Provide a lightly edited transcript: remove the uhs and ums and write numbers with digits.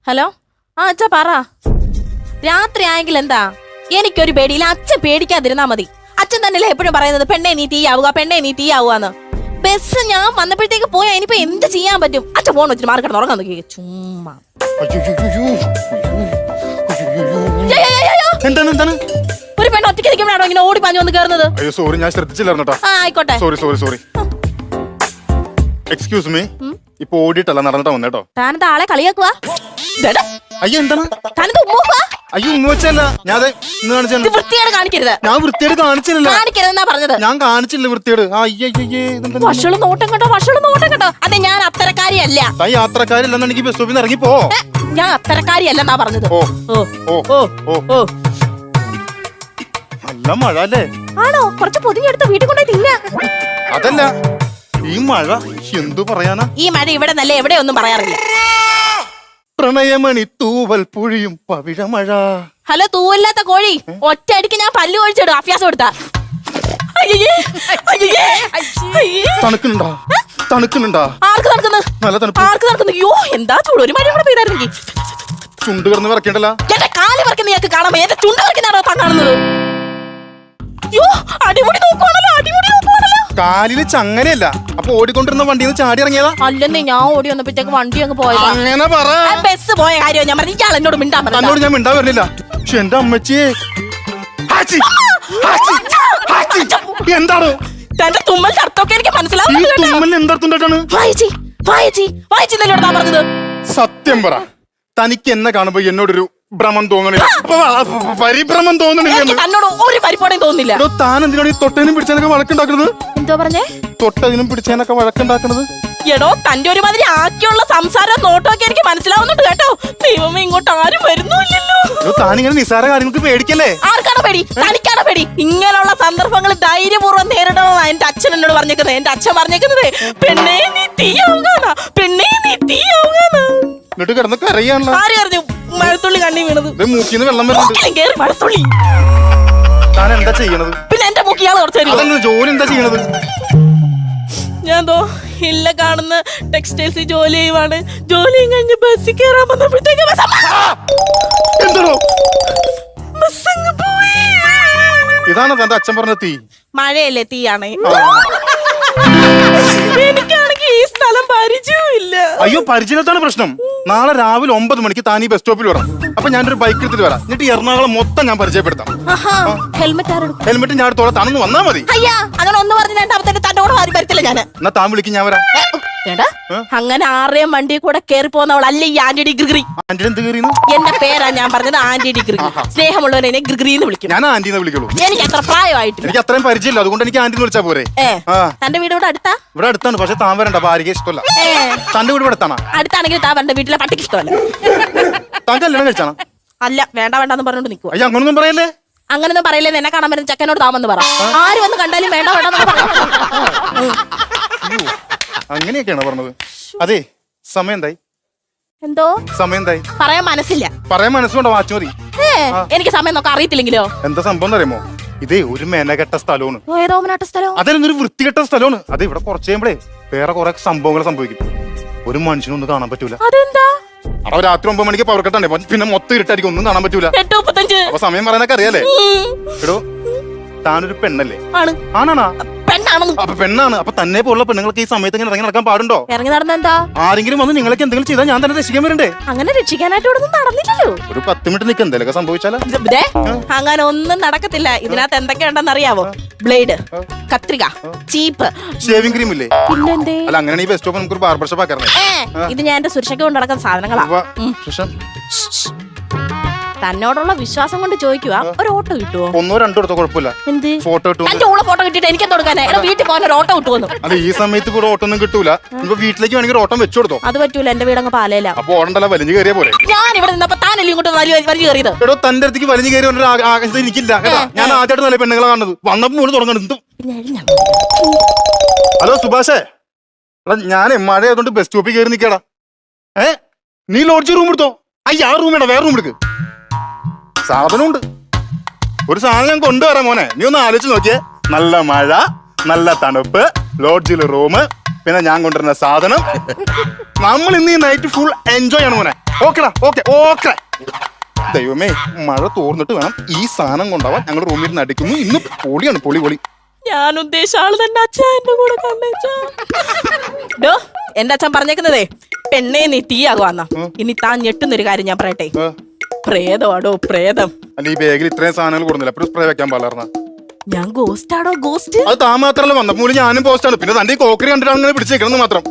Hello ആ അച്ഛാ പറ. രാത്രി ആയെങ്കിൽ എന്താ, എനിക്കൊരു പേടിയില്ല. അച്ഛൻ പേടിക്കാതിരുന്നാ മതി. അച്ഛൻ തന്നെയല്ലേ എപ്പോഴും പറയുന്നത് പെണ്ണെ നീ തീയാവുക, പെണ്ണെ നീ തീയാവുകന്ന്. ബസ് ഞാൻ വന്നപ്പോഴത്തേക്ക് പോയാ ഇനിയിപ്പോ എന്ത് ചെയ്യാൻ പറ്റും? അച്ഛൻ ഫോൺ വെച്ചിട്ട് മാർക്കറ്റ് ഉറങ്ങാൻ നോക്കി. ചുമ്മാ ഒരു പെണ്ണ് ഒറ്റയ്ക്ക് നിൽക്കുമ്പോഴാണോ ഇങ്ങനെ ഓടി പാഞ്ഞു വന്ന് കയറുന്നത്? അയ്യോ സോറി, ഞാൻ ശ്രദ്ധിച്ചില്ലായിരുന്നു. ആയിക്കോട്ടെ, സോറി. എക്സ്ക്യൂസ് മീ, ഇപ്പൊ ഓടിയിട്ടല്ല നടന്നിട്ടാ വന്നേട്ടോ. താനെന്താ ആളെ കളിയാക്കുക? അയ്യോ എന്താണ്? അയ്യോ ഇന്ന് വെച്ചല്ല, ഞാൻ വൃത്തിയോട് കാണിക്കരുത്. ഞാൻ വൃത്തിയോട് കാണിച്ചില്ല. കാണിക്കരുതെന്നാ പറഞ്ഞത്. ഞാൻ കാണിച്ചില്ല വൃത്തിയോട്. വഷള് നോട്ടം കേട്ടോ. അതെ, ഞാൻ അത്തരക്കാരിയല്ല. യാത്രക്കാരില്ലെന്ന് എനിക്ക് ബസ് സ്റ്റോപ്പിൽ നിന്ന് ഇറങ്ങി പോ. ഞാൻ അത്തരക്കാരിയല്ലെന്നാ പറഞ്ഞത്. നല്ല മഴ അല്ലേ? ആണോ? കുറച്ച് പൊതിഞ്ഞെടുത്ത് വീട്ടിൽ കൊണ്ടുപോയി തിന്ന. അതല്ല, ഈ മഴ എന്തു പറയാനാ? ഈ മഴ ഇവിടെ നല്ല എവിടെ ഒന്നും പറയാറില്ല. പ്രണയമണി തൂവൽ പുഴിയും പവിഴമഴ. ഹലോ, തൂവല്ലാത്ത കോഴി, ഒറ്റ അടിക്ക് ഞാൻ പല്ല് ഒഴിച്ചിടും. അഭ്യാസം എടുത്താ. തണുക്കുന്നുണ്ടാ? ആർക്ക് തണുക്കുന്നു? നല്ല തണുപ്പ്. ആർക്ക് തണുക്കുന്നു? അയ്യോ എന്താ ചൂട്. ഒരു മഴ കൂടെ പെയ്തായിരുന്നെങ്കിൽ ചുണ്ട് കിടന്ന് വരക്കേണ്ടല്ലോ. എന്റെ കാല് വരക്കുന്ന ഞങ്ങൾക്ക് കാണാമോ? എന്റെ ചുണ്ട് വരക്കുന്നാണോ താൻ കാണുന്നത്? അയ്യോ അടിമുടി നോക്കുവാണല്ലോ. കാലില് ചങ്ങനയല്ല, അപ്പൊ ഓടിക്കൊണ്ടിരുന്ന വണ്ടിയിൽ നിന്ന് ചാടി ഇറങ്ങിയതാ. അല്ലെന്നേ, ഞാൻ ഓടി വന്നപ്പോഴത്തേക്ക് വണ്ടി അങ്ങ് പോയത്. അങ്ങനെ പറ. ബസ് പോയ കാര്യം ഞാൻ പറഞ്ഞു. ഇയാൾ എന്നോട് മിണ്ടാൻ പറഞ്ഞു. എന്നോട് ഞാൻ മിണ്ടാൻ വരുന്നില്ല. പക്ഷെ എന്റെ അമ്മച്ചിയെ എന്താണ് തന്റെ തുമ്മൽ അർത്ഥമൊക്കെ എനിക്ക് മനസ്സിലാവും. എന്തർത്ഥം? പറഞ്ഞത് സത്യം പറ, തനിക്ക് എന്നെ കാണുമ്പോ എന്നോടൊരു ഭ്രമം തോന്നണില്ല, പരിഭ്രമം തോന്നണില്ല. തന്നോട് ഒരു പരിപ്പോടെയും തോന്നുന്നില്ല. താൻ എന്തിനാണ് ഈ തൊട്ടതിനും പിടിച്ചതിനൊക്കെ വഴക്കുണ്ടാക്കുന്നത്? എന്തോ പറഞ്ഞേ? തൊട്ടതിനും പിടിച്ചതിനൊക്കെ വഴക്കുണ്ടാക്കുന്നത്? എടോ, തന്റെ ഒരുമാതിരി ആക്കിയുള്ള സംസാരം നോട്ടമൊക്കെ എനിക്ക് മനസ്സിലാവുന്നുണ്ട് കേട്ടോ. ദൈവമേ, ഇങ്ങോട്ട് ആരും വരുന്നില്ലല്ലോ. താനിങ്ങനെ നിസ്സാര കാര്യങ്ങൾക്ക് പേടിക്കല്ലേ? ആർക്കാണോ പേടി? തനിക്കാണോ പേടി? ഇങ്ങനെയുള്ള സന്ദർഭങ്ങൾ ധൈര്യപൂർവ്വം നേരിടണമെന്നാണ് എന്റെ അച്ഛൻ എന്നോട് പറഞ്ഞേക്കുന്നത്. എന്റെ അച്ഛൻ പറഞ്ഞേക്കുന്നത് പെണ്ണേ നീ തീയാവുകയാണ്, പെണ്ണേ നീ തീയാവുകയാണ്. എന്നിട്ട് കിടന്ന് കരയാണല്ലോ. ആര് കരഞ്ഞു? മഴത്തുള്ളി കണ്ണി വീണത്. മൂക്കിന്ന് വെള്ളം വരുന്നുണ്ട്. മഴത്തുള്ളി. താൻ എന്താ ചെയ്യണത്? പിന്നെ എന്റെ മൂക്കി ഇയാൾ കുറച്ച് ജോലി എന്താ ചെയ്യണത്? ഞാൻ ഇല്ല കാണുന്ന ടെക്സ്റ്റൈൽസിൽ ജോലി ചെയ്യുവാണ്. ജോലിയും കഴിഞ്ഞ് ബസ്സിൽ കയറാൻ വന്നപ്പോഴത്തേക്ക് ഇതാണ് തന്റെ അച്ഛൻ പറഞ്ഞ തീ. മഴയല്ലേ, തീയാണ്. എനിക്കാണെങ്കിൽ ഈ സ്ഥലം പരിചയമില്ല. അയ്യോ, പരിചയത്താണ് പ്രശ്നം. നാളെ രാവിലെ 9 മണിക്ക് താൻ ഈ ബസ് സ്റ്റോപ്പിൽ വരാം. അപ്പൊ ഞാനൊരു ബൈക്ക് എടുത്തിട്ട് വരാം. എന്നിട്ട് എറണാകുളം മൊത്തം ഞാൻ പരിചയപ്പെടുത്താം. ഹെൽമെറ്റ് ഞാൻ എടുത്തോളാം, താനൊന്ന് വന്നാ മതി. അയ്യാ, അങ്ങനെ ഒന്ന് പറഞ്ഞ തന്നോട് ആരും വരത്തില്ല. ഞാൻ എന്നാ താൻ വിളിക്കും, ഞാൻ വരാം. അങ്ങനെ ആരെയും വണ്ടി കൂടെ കേറി പോകുന്നവളല്ല ഈ ആന്റി ഡിഗ്രി. എന്റെ പേരാ ഞാൻ പറഞ്ഞത്, ആന്റി ഡിഗ്രി. സ്നേഹമുള്ളവനെ ഗ്രിഗ്രി എന്ന് വിളിക്കും. ഞാൻ ആന്റിന്ന് വിളിക്കുള്ളൂ. എനിക്ക് അത്ര പ്രായമായിട്ടില്ല. എനിക്ക് അത്രയും പരിചയമില്ല, അതുകൊണ്ട് എനിക്ക് ആന്റി വിളിച്ചാ പോരെ. തന്റെ വീട് ഇവിടെ അടുത്താ? ഇവിടെ അടുത്താണ്, പക്ഷെ താൻ വരണ്ട, ഭാര്യക്ക് ഇഷ്ടമല്ല. തന്റെ വീട് ഇവിടെ അടുത്താണ്. അടുത്താണെങ്കിൽ താൻ വരണ്ട, വീട്ടിലെ പട്ടിക്ക് ഇഷ്ടമല്ല. താൻ കല്യാണം കഴിച്ചാണ്? അല്ല, വേണ്ടെന്ന് പറഞ്ഞോണ്ട് നിൽക്കുക. അയ്യോ, അങ്ങനൊന്നും പറയല്ലേ. അങ്ങനൊന്നും പറയല്ലേ. എന്നെ കാണാൻ വരുന്ന ചെക്കനോട് താമെന്ന് പറ. ആര് വന്ന് കണ്ടാലും വേണ്ട. അങ്ങനെയൊക്കെയാണ് പറഞ്ഞത്. അതെ, സമയം എന്തായി? എന്തോ സമയം എന്തായി? പറയാൻ മനസ്സില്ല. പറയാൻ മനസ്സുകൊണ്ടോ? വാച്ച് മതി. എനിക്ക് സമയം നോക്കാൻ അറിയത്തില്ലെങ്കിലോ? എന്താ സംഭവം അറിയുമോ? ഇതേ ഒരു മെനകെട്ട സ്ഥലമാണ്. അതിലൊരു വൃത്തികെട്ട സ്ഥലമാണ്. അത് ഇവിടെ കുറച്ച് കഴിയുമ്പോഴേ വേറെ കുറെ സംഭവങ്ങൾ സംഭവിക്കും. ഒരു മനുഷ്യനൊന്നും കാണാൻ പറ്റൂല. അതെന്താ? അവിടെ രാത്രി 9 മണിക്ക് പവർ കട്ടാണ്, പിന്നെ മൊത്തം ഇരുട്ടായിരിക്കും, ഒന്നും കാണാൻ പറ്റൂല. 8:35. അപ്പൊ സമയം പറയാനൊക്കെ അറിയാലേ. എടോ, താനൊരു പെണ്ണല്ലേ? ആണാണോ? അപ്പൊ പെണ്ണാണ്. അപ്പൊ തന്നെ പോലുള്ള പെണ്ണുങ്ങൾക്ക് ഈ സമയത്ത് ഇങ്ങനെ ഇറങ്ങി നടക്കാൻ പാടുണ്ടോ? ഇറങ്ങി നടന്നെന്താ? ആരെങ്കിലും വന്ന് നിങ്ങൾക്ക് എന്തെങ്കിലും ചെയ്താൽ ഞാൻ തന്നെ രക്ഷിക്കാൻ വരണ്ടേ? അങ്ങനെ രക്ഷിക്കാനായിട്ട് ഇവിടെ നടന്നില്ലല്ലോ. ഒരു 10 മിനിറ്റ് നിൽക്കുക, എന്തെങ്കിലും സംഭവിച്ചാലോ? അങ്ങനെ ഒന്നും നടക്കത്തില്ല. ഇതിനകത്ത് എന്തൊക്കെയുണ്ടെന്ന് അറിയാവോ? ബ്ലേഡ്, കത്രിക, ചീപ്പ്, ഷേവിംഗ് ക്രീം ഇല്ലേ? പിന്നെന്തേ? അല്ല, അങ്ങനെ ഈ ബസ് സ്റ്റോപ്പ് നമുക്ക് ഒരു ബാർബർ ഷോപ്പ് ആക്കാറുണ്ട്. ഇത് ഞാൻ എന്റെ സുരക്ഷയ്ക്ക് കൊണ്ട് നടക്കുന്ന സാധനങ്ങളാ. തന്നോടുള്ള വിശ്വാസം കൊണ്ട് ചോദിക്കുക, ഒരു ഓട്ടോ കിട്ടുമോ? 1-2 എടുത്തോ, കുഴപ്പമില്ല. എന്ത് ഫോട്ടോ കിട്ടും? എന്റെ ഓളെ ഫോട്ടോ കിട്ടിട്ട് എനിക്ക് കൊടുക്കാനേ? വീട്ടിൽ പോകാൻ ഒരു ഓട്ടോ കിട്ടുമെന്ന്. അല്ല, ഈ സമയത്ത് കൂടെ ഓട്ടോ ഒന്നും കിട്ടൂല. ഇപ്പൊ വീട്ടിലേക്ക് വേണമെങ്കിൽ ഓട്ടം വെച്ചു കൊടുത്തോ. അത് പറ്റൂല, എന്റെ വീടങ്ങ് പാലയില. അപ്പൊ ഓടണ്ടല്ല, വലിഞ്ഞു കയറിയ പോലെ. ഞാൻ ഇവിടെ നിന്നപ്പോ താനല്ലേ ഇങ്ങോട്ട് വലിഞ്ഞു കയറിയത്? എടോ, തന്റെ അടുത്തേക്ക് വലിഞ്ഞു കയറി ആകാശത്ത് എനിക്കില്ല. ഞാൻ ആദ്യമായിട്ട് നല്ല പെണ്ണുങ്ങളെ കാണുന്നത്. വന്നപ്പോ മൂന്ന് തുടങ്ങുന്നത്. ഹലോ സുഭാഷേ, എടാ ഞാൻ മഴ ആയതുകൊണ്ട് ബസ് സ്റ്റോപ്പിൽ കയറി നിൽക്കടാ. നീ ലോഡ്ജ് റൂം എടുത്തോ. അയ്യ, ആ റൂം വേണ്ട, വേറെ റൂം എടുക്ക്. സാധനമുണ്ട്, ഒരു സാധനം ഞാൻ കൊണ്ടുവരാം മോനെ. നീ ഒന്ന് ആലോചിച്ച് നോക്കിയേ. നല്ല മഴ, നല്ല തണുപ്പ്, ലോഡ്ജിൽ റൂം, പിന്നെ ഞാൻ കൊണ്ടുവരുന്ന സാധനം. നമ്മൾ ഇന്ന് ഈ നൈറ്റ് ഫുൾ എൻജോയ് ആണ് മോനെ. ഓക്കെടാ ഓക്കെ ഓക്കെ. ദൈവമേ, മഴ തോർന്നിട്ട് വേണം ഈ സാധനം കൊണ്ടാവാൻ. ഞങ്ങൾ റൂമിൽ നിന്ന് അടിക്കുന്നു. ഇന്ന് പൊളിയാണ്, പൊളി പൊളി. ഞാൻ ഉദ്ദേശിച്ച ആള് തന്നെ അച്ഛൻ എന്റെ കൂടെ കണ്ടേച്ചാ. ഡോ, എന്റെ അച്ഛൻ പറഞ്ഞേക്കുന്നതേ പെണ്ണെ നീ തീയാകുവാന്ന. ഇനി താൻ ഞെട്ടുന്നൊരു കാര്യം ഞാൻ പറയട്ടെ. പ്രേതമാടോ പ്രേതം. അല്ല ഈ ബാഗിൽ ഇത്രയും സാധനങ്ങൾ കൊടുന്നില്ല, അപ്പൊ സ്പ്രേ വെക്കാൻ പാടില്ലായിരുന്ന? ഞാൻ ഗോസ്റ്റ് ആടോ ഗോസ്റ്റ്. അത് താൻ മാത്രമല്ല വന്നപ്പോൾ ഞാനും പോസ്റ്റാണ്. പിന്നെ തന്റെ ഈ കോക്കറി കണ്ടിട്ടാണ് ഇങ്ങനെ പിടിച്ചേക്കണെന്ന് മാത്രം.